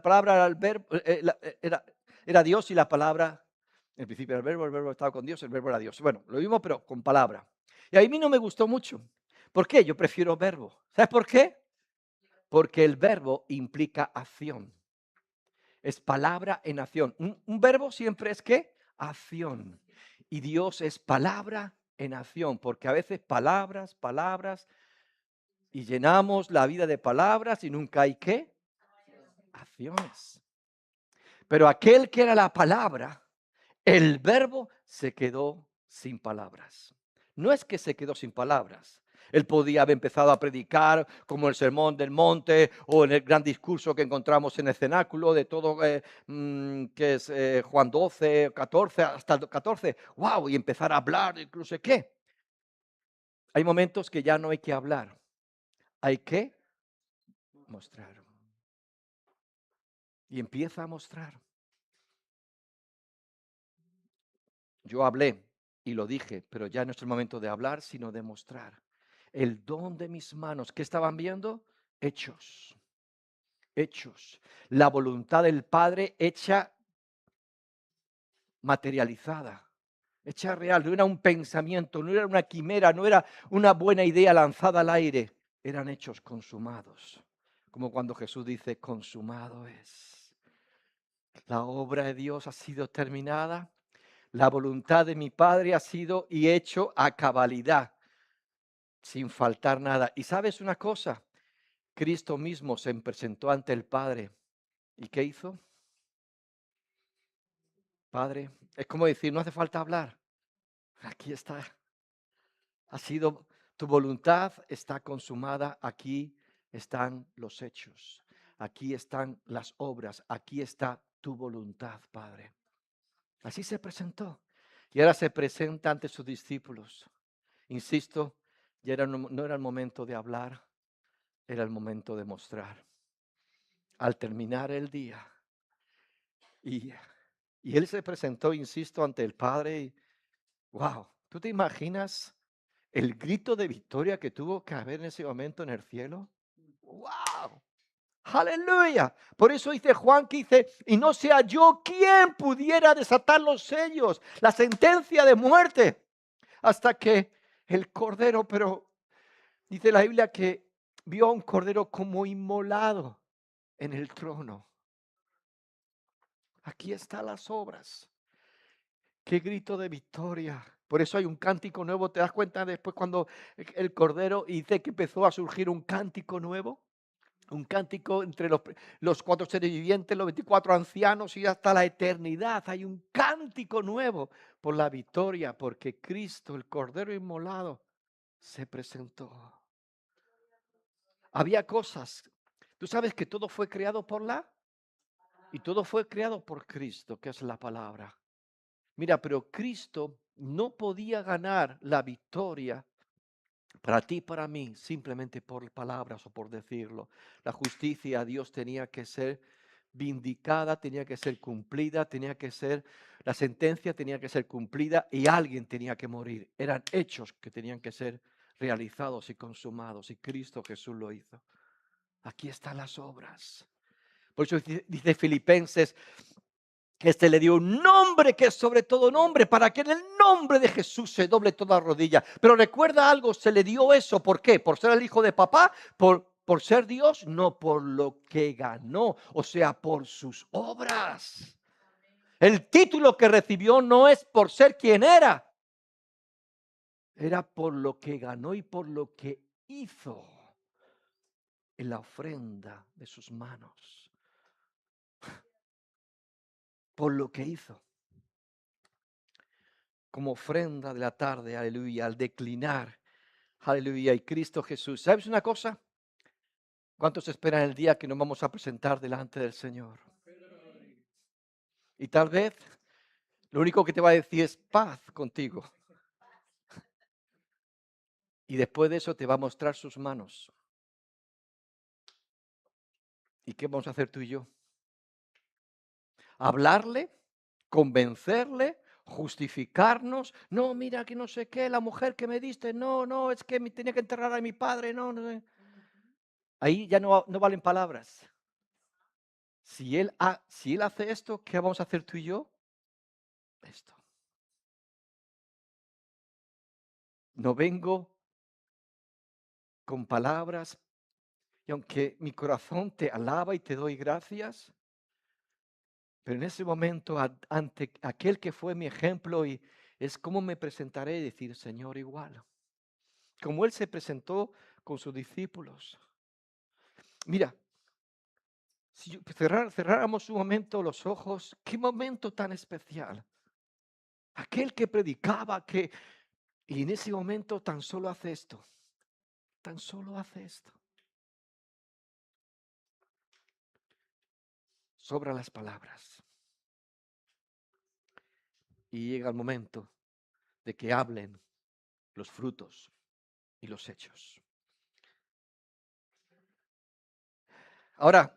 palabra era el verbo, era Dios y la palabra, en el principio era el verbo estaba con Dios, el verbo era Dios. Bueno, lo mismo pero con palabra. Y a mí no me gustó mucho, ¿Por qué? Yo prefiero verbo. ¿Sabes por qué? Porque el verbo implica acción. Es palabra en acción. Un verbo siempre es ¿qué? Acción. Y Dios es palabra en acción, porque a veces palabras, palabras, y llenamos la vida de palabras y nunca hay ¿qué? Acciones. Pero aquel que era la palabra, el verbo se quedó sin palabras. No es que se quedó sin palabras. Él podía haber empezado a predicar como el Sermón del Monte o en el gran discurso que encontramos en el cenáculo de todo, que es Juan 12, 14, hasta el 14. ¡Wow! Y empezar a hablar, incluso qué. Hay momentos que ya no hay que hablar. Hay que mostrar. Y empieza a mostrar. Yo hablé y lo dije, pero ya no es el momento de hablar, sino de mostrar. El don de mis manos. ¿Qué estaban viendo? Hechos. Hechos. La voluntad del Padre hecha materializada, hecha real. No era un pensamiento, no era una quimera, no era una buena idea lanzada al aire. Eran hechos consumados. Como cuando Jesús dice, consumado es. La obra de Dios ha sido terminada. La voluntad de mi Padre ha sido y hecho a cabalidad, sin faltar nada. Y sabes una cosa, Cristo mismo se presentó ante el Padre. ¿Y qué hizo? Padre, es como decir, no hace falta hablar. Aquí está. Ha sido, tu voluntad está consumada. Aquí están los hechos. Aquí están las obras. Aquí está tu voluntad, Padre. Así se presentó. Y ahora se presenta ante sus discípulos. Insisto, no era el momento de hablar, era el momento de mostrar. Al terminar el día, y, y él se presentó, insisto, ante el Padre. Y, wow, ¿tú te imaginas el grito de victoria que tuvo que haber en ese momento en el cielo? ¡Wow! Aleluya. Por eso dice Juan que dice, y no sea yo quien pudiera desatar los sellos, la sentencia de muerte, hasta que el Cordero, pero dice la Biblia que vio a un Cordero como inmolado en el trono. Aquí están las obras. Qué grito de victoria. Por eso hay un cántico nuevo. ¿Te das cuenta después cuando el Cordero dice que empezó a surgir un cántico nuevo? Un cántico entre los cuatro seres vivientes, los 24 ancianos y hasta la eternidad. Hay un cántico nuevo por la victoria, porque Cristo, el Cordero inmolado, se presentó. Había cosas. Tú sabes que todo fue creado por y todo fue creado por Cristo, que es la palabra. Mira, pero Cristo no podía ganar la victoria para ti, para mí, simplemente por palabras o por decirlo. La justicia a Dios tenía que ser vindicada, tenía que ser cumplida, la sentencia tenía que ser cumplida y alguien tenía que morir. Eran hechos que tenían que ser realizados y consumados y Cristo Jesús lo hizo. Aquí están las obras. Por eso dice Filipenses que le dio un nombre que es sobre todo nombre, para que en el nombre de Jesús se doble toda rodilla. Pero recuerda algo, se le dio eso, ¿por qué? ¿Por ser el hijo de papá? ¿Por ser Dios? No, por lo que ganó, o sea, por sus obras. El título que recibió no es por ser quien era por lo que ganó y por lo que hizo en la ofrenda de sus manos. Por lo que hizo. Como ofrenda de la tarde, aleluya, al declinar, aleluya, y Cristo Jesús. ¿Sabes una cosa? ¿Cuántos esperan el día que nos vamos a presentar delante del Señor? Y tal vez lo único que te va a decir es paz contigo. Y después de eso te va a mostrar sus manos. ¿Y qué vamos a hacer tú y yo? ¿Hablarle? ¿Convencerle? ¿Justificarnos? No, mira que no sé qué, la mujer que me diste, no, es que me tenía que enterrar a mi padre, no. Ahí ya no valen palabras. Si él hace esto, ¿qué vamos a hacer tú y yo? Esto. No vengo con palabras, y aunque mi corazón te alaba y te doy gracias, pero en ese momento ante aquel que fue mi ejemplo y es como me presentaré y decir, Señor, igual, como Él se presentó con sus discípulos. Mira, si cerráramos un momento los ojos, qué momento tan especial. Aquel que predicaba y en ese momento tan solo hace esto, tan solo hace esto. Sobran las palabras. Y llega el momento de que hablen los frutos y los hechos. Ahora,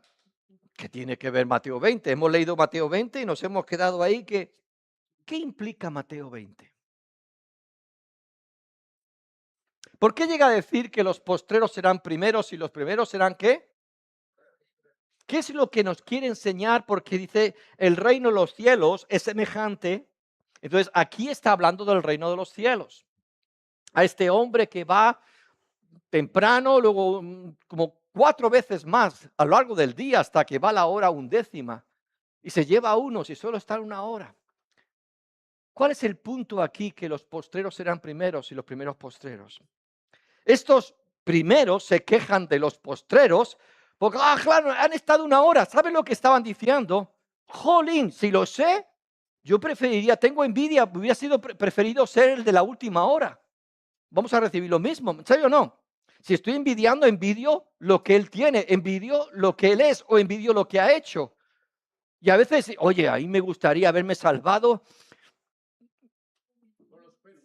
¿qué tiene que ver Mateo 20? Hemos leído Mateo 20 y nos hemos quedado ahí. ¿Qué implica Mateo 20? ¿Por qué llega a decir que los postreros serán primeros y los primeros serán qué? ¿Qué es lo que nos quiere enseñar? Porque dice, el reino de los cielos es semejante. Entonces, aquí está hablando del reino de los cielos. A este hombre que va temprano, luego como 4 veces más a lo largo del día hasta que va la hora 1/10 y se lleva a unos y solo está 1 hora. ¿Cuál es el punto aquí? Que los postreros serán primeros y los primeros postreros. Estos primeros se quejan de los postreros porque, claro, han estado 1 hora. ¿Saben lo que estaban diciendo? Jolín, si lo sé, yo preferiría, tengo envidia, hubiera sido preferido ser el de la última hora. Vamos a recibir lo mismo, ¿en serio o no? Si estoy envidiando, envidio lo que él tiene, envidio lo que él es o envidio lo que ha hecho. Y a veces, oye, ahí me gustaría haberme salvado.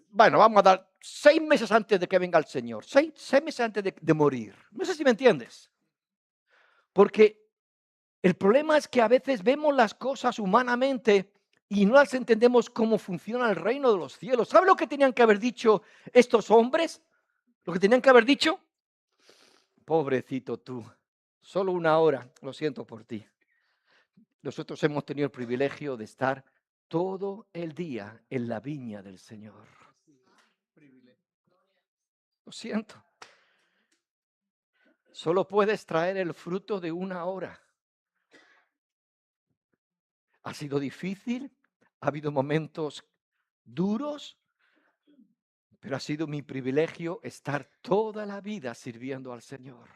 Bueno, vamos a dar 6 meses antes de que venga el Señor, 6 meses antes de morir. No sé si me entiendes. Porque el problema es que a veces vemos las cosas humanamente y no las entendemos cómo funciona el reino de los cielos. ¿Sabe lo que tenían que haber dicho estos hombres? Lo que tenían que haber dicho. Pobrecito tú, solo 1 hora, lo siento por ti. Nosotros hemos tenido el privilegio de estar todo el día en la viña del Señor. Lo siento. Solo puedes traer el fruto de 1 hora. Ha sido difícil, ha habido momentos duros, pero ha sido mi privilegio estar toda la vida sirviendo al Señor.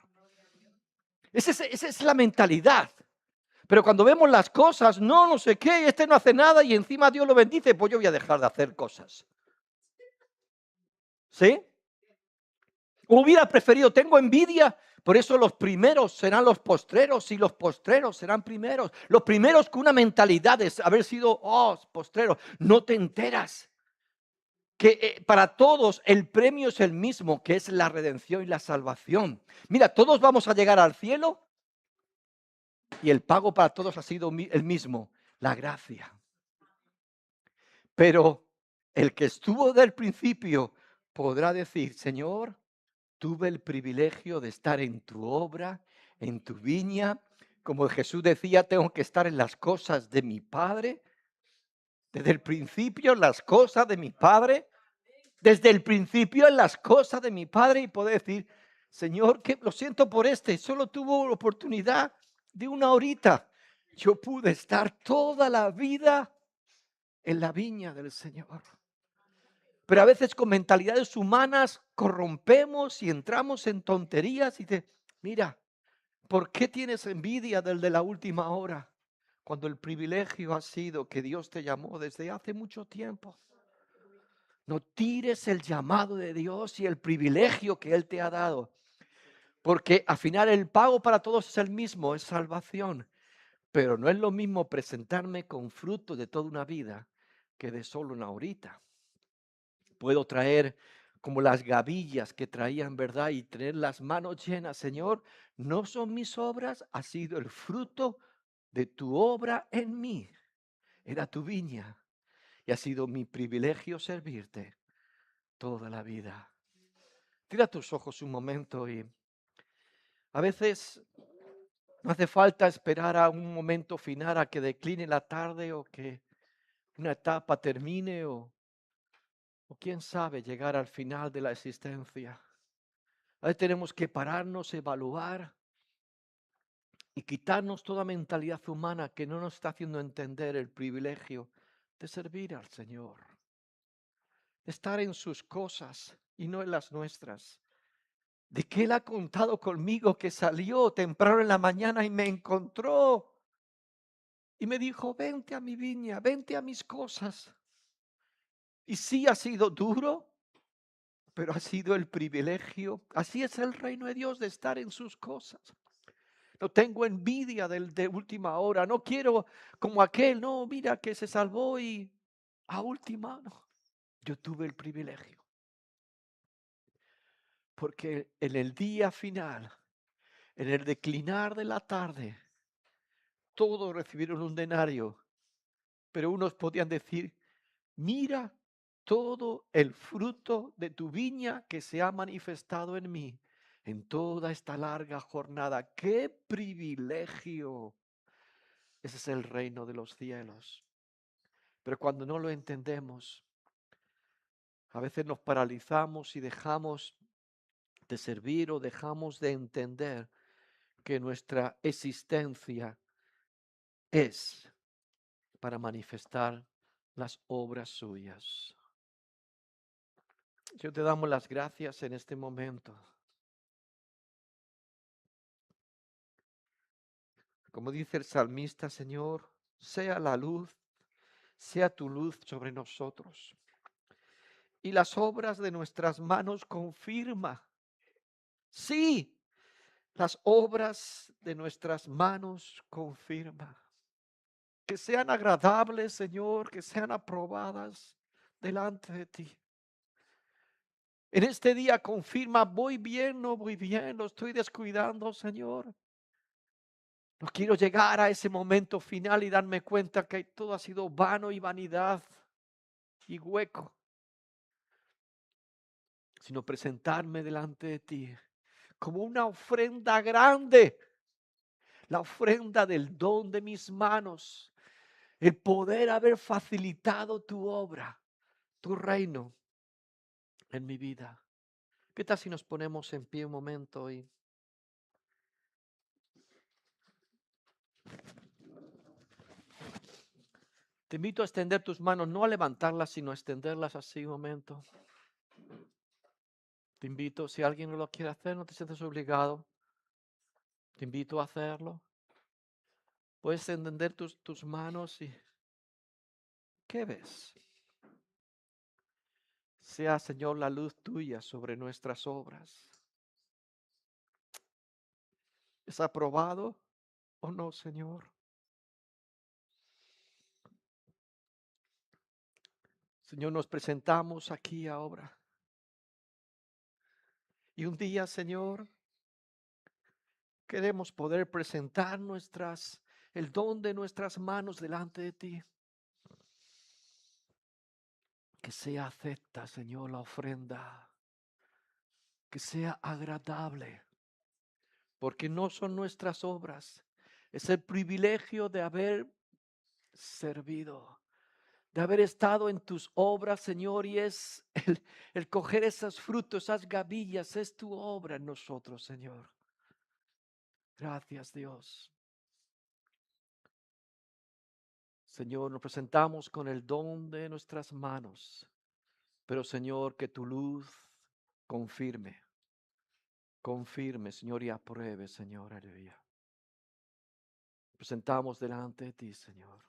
Esa es la mentalidad. Pero cuando vemos las cosas, no sé qué, este no hace nada y encima Dios lo bendice, pues yo voy a dejar de hacer cosas. ¿Sí? Hubiera preferido, tengo envidia, por eso los primeros serán los postreros y los postreros serán primeros. Los primeros con una mentalidad de haber sido, postreros, no te enteras que para todos el premio es el mismo, que es la redención y la salvación. Mira, todos vamos a llegar al cielo y el pago para todos ha sido el mismo, la gracia. Pero el que estuvo del principio podrá decir, Señor, tuve el privilegio de estar en tu obra, en tu viña. Como Jesús decía, tengo que estar en las cosas de mi Padre. Desde el principio en las cosas de mi Padre. Desde el principio en las cosas de mi Padre y poder decir, Señor, que lo siento por solo tuvo la oportunidad de 1 horita. Yo pude estar toda la vida en la viña del Señor. Pero a veces con mentalidades humanas corrompemos y entramos en tonterías y mira, ¿por qué tienes envidia del de la última hora? Cuando el privilegio ha sido que Dios te llamó desde hace mucho tiempo. No tires el llamado de Dios y el privilegio que Él te ha dado. Porque al final el pago para todos es el mismo, es salvación. Pero no es lo mismo presentarme con fruto de toda una vida que de solo 1 horita. Puedo traer como las gavillas que traían, ¿verdad? Y tener las manos llenas, Señor, no son mis obras, ha sido el fruto de tu obra en mí. Era tu viña y ha sido mi privilegio servirte toda la vida. Tira tus ojos un momento y a veces no hace falta esperar a un momento final a que decline la tarde o que una etapa termine o quién sabe llegar al final de la existencia. Ahí tenemos que pararnos, evaluar y quitarnos toda mentalidad humana que no nos está haciendo entender el privilegio de servir al Señor, de estar en sus cosas y no en las nuestras. De que Él ha contado conmigo, que salió temprano en la mañana y me encontró y me dijo: vente a mi viña, vente a mis cosas. Y sí ha sido duro, pero ha sido el privilegio. Así es el reino de Dios, de estar en sus cosas. No tengo envidia del de última hora. No quiero como aquel, no, mira que se salvó y a última, no. Yo tuve el privilegio. Porque en el día final, en el declinar de la tarde, todos recibieron un denario, pero unos podían decir: mira todo el fruto de tu viña que se ha manifestado en mí en toda esta larga jornada. ¡Qué privilegio! Ese es el reino de los cielos. Pero cuando no lo entendemos, a veces nos paralizamos y dejamos de servir o dejamos de entender que nuestra existencia es para manifestar las obras suyas. Yo te damos las gracias en este momento. Como dice el salmista: Señor, sea la luz, sea tu luz sobre nosotros. Y las obras de nuestras manos confirma. Sí, las obras de nuestras manos confirma. Que sean agradables, Señor, que sean aprobadas delante de ti. En este día confirma: voy bien, no voy bien, lo estoy descuidando, Señor. No quiero llegar a ese momento final y darme cuenta que todo ha sido vano y vanidad y hueco, sino presentarme delante de ti como una ofrenda grande, la ofrenda del don de mis manos, el poder haber facilitado tu obra, tu reino en mi vida. ¿Qué tal si nos ponemos en pie un momento y te invito a extender tus manos, no a levantarlas, sino a extenderlas así un momento? Te invito, si alguien no lo quiere hacer, no te sientes obligado. Te invito a hacerlo. Puedes extender tus manos y ¿qué ves? Sea, Señor, la luz tuya sobre nuestras obras. ¿Es aprobado o no, Señor? Señor, nos presentamos aquí ahora. Y un día, Señor, queremos poder presentar el don de nuestras manos delante de ti. Que sea acepta, Señor, la ofrenda. Que sea agradable. Porque no son nuestras obras. Es el privilegio de haber servido, de haber estado en tus obras, Señor, y es el coger esos frutos, esas gavillas, es tu obra en nosotros, Señor. Gracias, Dios. Señor, nos presentamos con el don de nuestras manos, pero Señor, que tu luz confirme, Señor, y apruebe, Señor, aleluya. Presentamos delante de ti, Señor.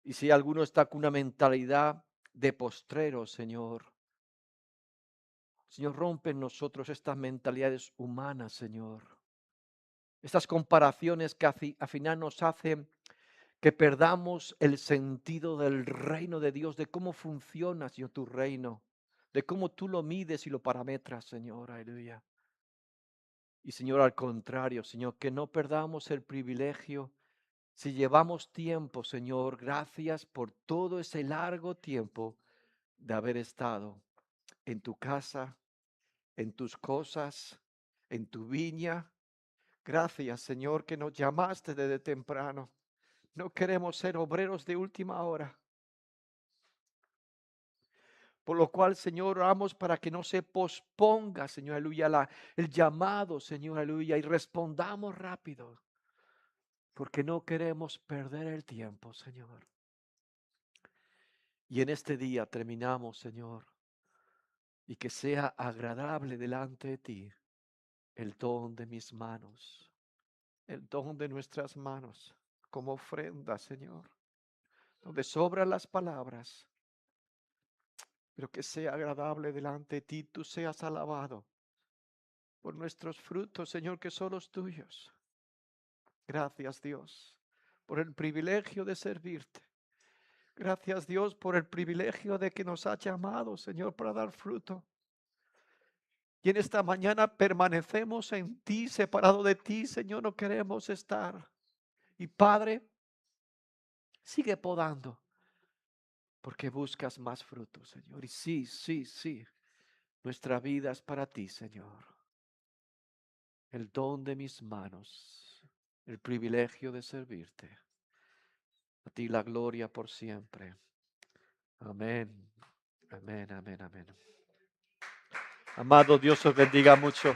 Y si alguno está con una mentalidad de postrero, Señor, rompe en nosotros estas mentalidades humanas, Señor. Estas comparaciones que al final nos hacen que perdamos el sentido del reino de Dios, de cómo funciona, Señor, tu reino, de cómo tú lo mides y lo parametras, Señor, aleluya. Y Señor, al contrario, Señor, que no perdamos el privilegio. Si llevamos tiempo, Señor, gracias por todo ese largo tiempo de haber estado en tu casa, en tus cosas, en tu viña. Gracias, Señor, que nos llamaste desde temprano. No queremos ser obreros de última hora. Por lo cual, Señor, oramos para que no se posponga, Señor, aleluya, el llamado, Señor, aleluya, y respondamos rápido, porque no queremos perder el tiempo, Señor. Y en este día terminamos, Señor, y que sea agradable delante de ti el don de mis manos, el don de nuestras manos, como ofrenda, Señor, donde sobran las palabras, pero que sea agradable delante de ti, tú seas alabado por nuestros frutos, Señor, que son los tuyos. Gracias, Dios, por el privilegio de servirte. Gracias, Dios, por el privilegio de que nos has llamado, Señor, para dar fruto. Y en esta mañana permanecemos en ti, separado de ti, Señor, no queremos estar. Y Padre, sigue podando, porque buscas más frutos, Señor. Y sí, sí, sí, nuestra vida es para ti, Señor. El don de mis manos, el privilegio de servirte. A ti la gloria por siempre. Amén, amén, amén, amén. Amado, Dios os bendiga mucho.